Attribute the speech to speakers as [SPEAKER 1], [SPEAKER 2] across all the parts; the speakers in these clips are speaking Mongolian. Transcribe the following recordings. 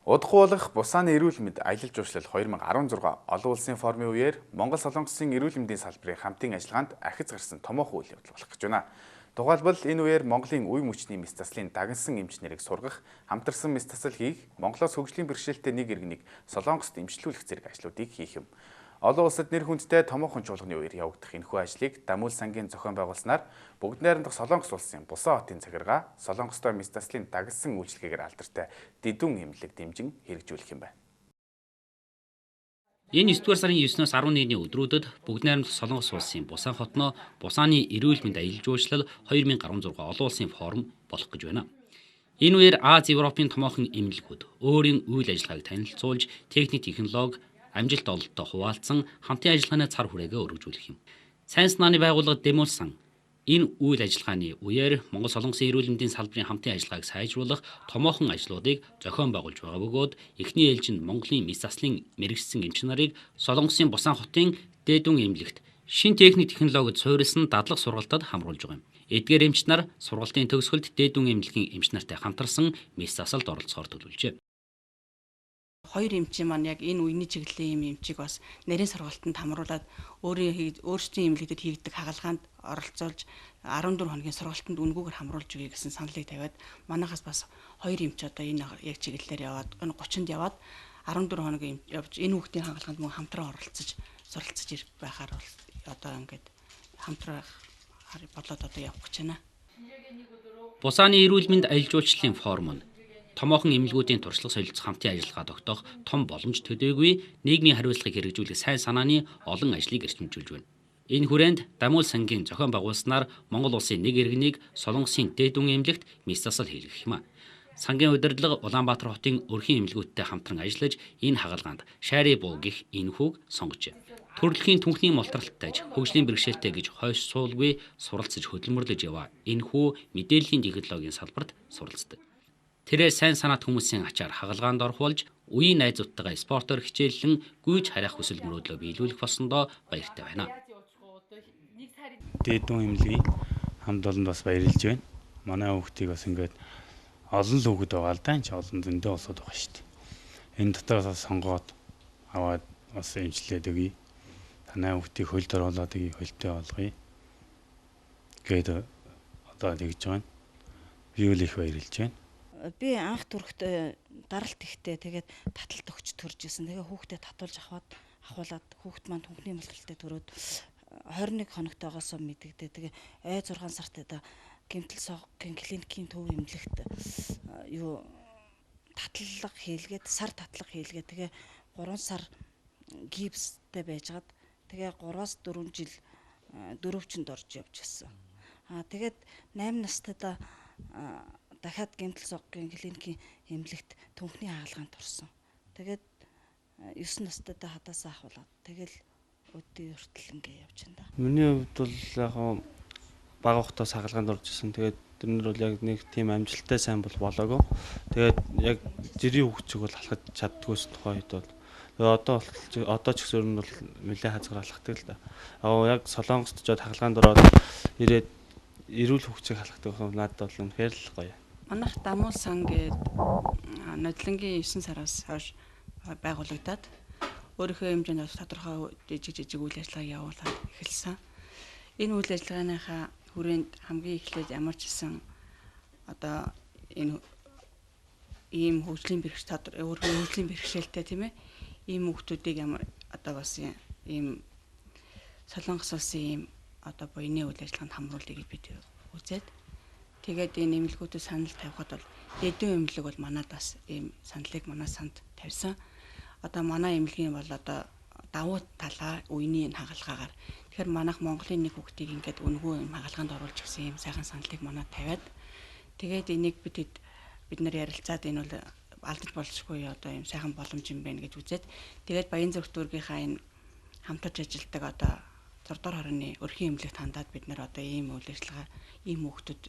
[SPEAKER 1] Удахгүй болох бусааны эрүүл мэнд аялал жуулчлал 2016 олон улсын форумын үеэр Монгол Солонгосын эрүүл мэндийн салбарын хамтын ажиллагаанд ахиц гарсан томоохон үйл явдал болох гэж байна. Тухайлбал энэ үеэр Монголын үе мөчний мэс заслын дагнсан эмч нарыг сургах, хамтарсан мэс засал хийх, Монголоос хөгжлийн бэрхшээлтэй нэг иргэнийг Солонгост эмчлүүлэх зэрэг ажлуудыг хийх юм. Олон улсад нэр хүндтэй томоохон чуулганы үеэр явагдах энэхүү ажлыг Дамул сангийн зохион байгуулснаар бүгд найрамдах Солонгос улсын Бусан хотын захиргаа Солонгостой мэс заслын дагнсан үйлчлэгээр алдартай Дэдүн эмнэлэг дэмжин хэрэгжүүлэх юм байна.
[SPEAKER 2] Энэ 9-р сарын 9-ноос 11-ний өдрүүдэд бүгд найрамдах Солонгос улсын Бусан хотноо Бусааны эрүүл мэнд аялал жуулчлал 2016 олон улсын форум болох гэж байна. Энэ үеэр Аз Европын томоохон эмнэлгүүд өөрийн үйл ажиллагааг танилцуулж, техник технологи амжилт ололттой хуваалцсан хамтын ажиллагааны цар хүрээгээ өргөжүүлэх юм. Сайн санааны байгууллага Демулсан энэ үйл ажиллагааны үеэр Монгол Солонгосын эрүүл мэндийн салбарын хамтын ажиллагааг сайжруулах томоохон ажлуудыг зохион байгуулж байгаа бөгөөд эхний ээлжинд Монголын мэс заслын мэрэгчсэн эмч нарыг Солонгосын Бусан хотын Дэдүн эмнэлэгт шин техник технологид суурилсан дадлаг сургалтад хамруулж байгаа юм. Эдгээр эмч нар сургалтын төгсгөлд Дэдүн эмнэлгийн эмч нартай хамтарсан мэс засалд оролцохоор төлөвлөжээ.
[SPEAKER 3] Хоёр эмчийн маань яг энэ үений чиглэлийн эмчийг бас нарийн сургалтанд хамруулад өөрсдийн эмнэлэгдэд хийгдэх хагалгаанд оролцуулж 14 хоногийн сургалтанд үнгүүгээр хамруулж өгье гэсэн саналыг тавиад манайхаас бас хоёр эмч одоо энэ яг чиглэлээр яваад 30-нд яваад 14 хоног явж энэ хүүхдийн хагалгаанд мөн хамтран оролцож суралцж ирэх байхаар бол одоо ингээд хамтран бодлоод одоо явах гэж байна.
[SPEAKER 2] Бусааны эрүүл мэнд аялал жуулчлалын форум нь томоохон эмнэлгүүдийн туршлага солилцох хамтын ажиллагаа тогтоох том боломж төдийгүй нийгмийн хариуцлагыг хэрэгжүүлэх сайн санааны олон ажлыг эрчимжүүлж байна. Энэ хүрээнд Дамул сангийн зохион байгуулснаар Монгол улсын нэг иргэнийг Солонгосын Дэдүн эмнэлэгт мэс засал хийгдэх юм. Сангийн удирдлага Улаанбаатар хотын өрхийн эмнэлгүүдтэй хамтран ажиллаж энэ хагалгаанд Шари буу гэх энэхүүг сонгожээ. Төрөлхийн түнхний мултралтайж хөгжлийн бэрхшээлтэй гэж хойш суулгүй суралцж хөдөлмөрлөж яваа энэхүү мэдээллийн технологийн салбарт суралцдаг. Тэрээр сайн санаат хүмүүсийн ачаар хагалгаанд орхуулж, үеийн найзуудтайгаа спортоор хичээллэн гүйж харих хүсэл мөрөөдлөө биелүүлэх болсондоо баяртай байна.
[SPEAKER 4] Дэдүн эмнэлгийн хамт олонд бас баярлж байна. Манай хүүхдийг бас ингээд олон л хүүхэд байгаа л да, энэ ч олон зөндөө улсууд байгаа шүү дээ. Энэ дотроос бас сонгоод аваад бас эмчлээд өгье. Танай хүүхдийг хөлд оруулаад өгье, хөлтэй болгоё. Гээд одоо тэгж байгаа. Би үл их баярлж байна.
[SPEAKER 5] Би анх түрхт даралт ихтэй тэгээд таталт өгч төрж исэн. Тэгээ хүүхдэд татуулж авахуулаад хүүхд маань түнхний мултралтай төрөөд 21 хоногтойгоосоо мэдэгдээ. Тэгээ 6 сартаа гэмтэл соггийн клиникийн төв эмнэлэгт татлаг хийлгээд сар татлаг хийлгээд тэгээ 3 сар гипстэй байжгаад тэгээ 3-аас 4 жил дөрөвчөнд орж явж гисэн. Тэгээд 8 настайдаа дахиад гэмтэл соггийн клиникийн эмнэлэгт түнхний хаалгаанд орсон. Тэгээд 9 настайдаа хадаасаа ахуулаад тэгэл өдөө хүртэл ингэ явж байна.
[SPEAKER 4] Миний хувьд бол яг бага ухтаас хаалгаанд орж исэн. Тэгээд тэрнэр бол яг нэг тийм амжилттай сайн болоогүй. Тэгээд яг жирийн хөвчөг бол алхаж чаддгүйс тухайд бол одоо ч гэсэн бол нэлээд хязгаарлагддаг л да. Яг Солонгост ч хаалгаанд ороод ирээд эрүүл хөвчөг халахдаг юм надад бол үнэхээр л гоё.
[SPEAKER 3] Манайх Дамул сан гээд нодлонгийн 9 сараас хойш байгуулагдаад өөрийнхөө хэмжээнд тодорхой жижиг үйл ажиллагаа явуулаад эхэлсэн. Энэ үйл ажиллагааныхаа хүрээнд хамгийн эхлээд ямар ч гэсэн одоо энэ ийм хөгжлийн бэрхшээлтэй тийм ээ ийм хүмүүсийг ямар одоо бас ийм Солонгос улсын ийм одоо буйны үйл ажиллагаанд хамруулъя гэж бид үзээд тэгээд энэ эмнэлгүүдэд санал тавихад бол Дэдүн эмнэлэг бол манад бас ийм саналыг манай санд тавьсан. Одоо манай эмнэлгийн бол одоо давуу талаа үеийн энэ хагалгаагаар тэгэхээр манайх Монголын нэг хүүхдийг ингээд үнгүү юм хагалгаанд оруулж гисэн ийм сайхан саналыг манад тавиад тэгээд энийг бид нар ярилцаад энэ бол алдаж болшгүй одоо ийм сайхан боломж юм байна гэж үзээд тэгээд Баянзүрх дүүргийнхаа энэ хамтарч ажилладаг одоо 6 дугаар хорооны өрхийн эмнэлэгт хандаад бид нар одоо ийм үйл ажиллагаа ийм хүүхдүүд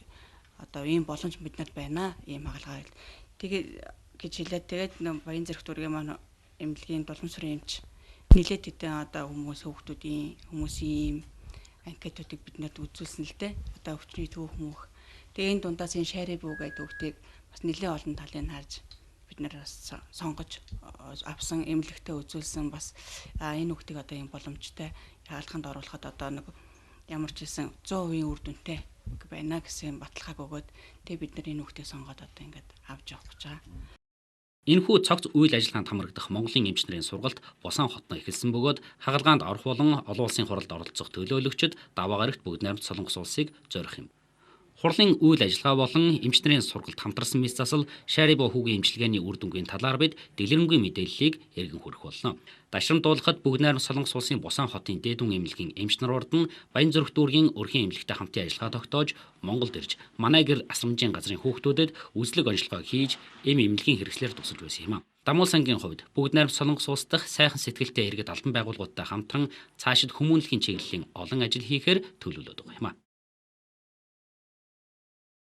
[SPEAKER 3] одоо ийм боломж биднэрт байна ийм хагалгаа тэгээд гэж хэлээд тэгээд Баянзүрх дүүргийн маань эмнэлгийн Дулман сүрэн эмч нилээд хэдэн одоо хүмүүсийн анкетуудыг биднэрт үзүүлсэн л дээ. Одоо өвчний түүх мөх. Тэгээ энэ дундаас энэ Шари буу гэдэг хүүхдийг бас нэлээд олон талыг харж бид нэр бас сонгож авсан эмнэлэгтээ үзүүлсэн бас энэ хүүхдийг одоо юм боломжтой хаалханд оруулахад одоо нэг ямар ч хэлсэн 100% үр дүнтэй байна гэсэн баталгааг өгөөд тэгээ бид нар энэ хүүхдийг сонгоод одоо ингээд авч явах гэж байгаа.
[SPEAKER 2] Энэхүү цогц үйл ажиллагаанд хамрагдах Монголын эмчнэрийн сургалт Бусан хотно эхэлсэн бөгөөд хагалгаанд орох болон олон улсын хуралд оролцох төлөөлөгчид даваа гарагт бүгд найрамд Солонгос улсыг зорих юм. Хурлын үйл ажиллагаа болон эмчнэрийн сургалт хамтарсан мэс засал Шариба хүүгийн эмчилгээний үр дүнгийн талаар бид дэлгэрэнгүй мэдээллийг эргэн хүргэх болно. Дашрамд дуулахад бүгд найрамд Солонгос улсын Бусан хотын Дээдүн эмнэлгийн эмч нар урд нь Баянзүрх дүүргийн өрхийн эмнэлэгтэй хамтын ажиллагаа тогтоож Монголд ирж манай гэр асрамжийн газрын хүүхдүүдэд үзлэг онцлогоо хийж эмнэлгийн хэрэгслээр тусалж байсан юм а. Дамуул сангийн хувьд бүгд найрамд Солонгос улс дахь сайхан сэтгэлтэй иргэд албан байгууллагуудтай хамтран цаашид хүмүүнлэгийн чиглэлийн олон ажил хийхээр төлөвлөдөг юм а.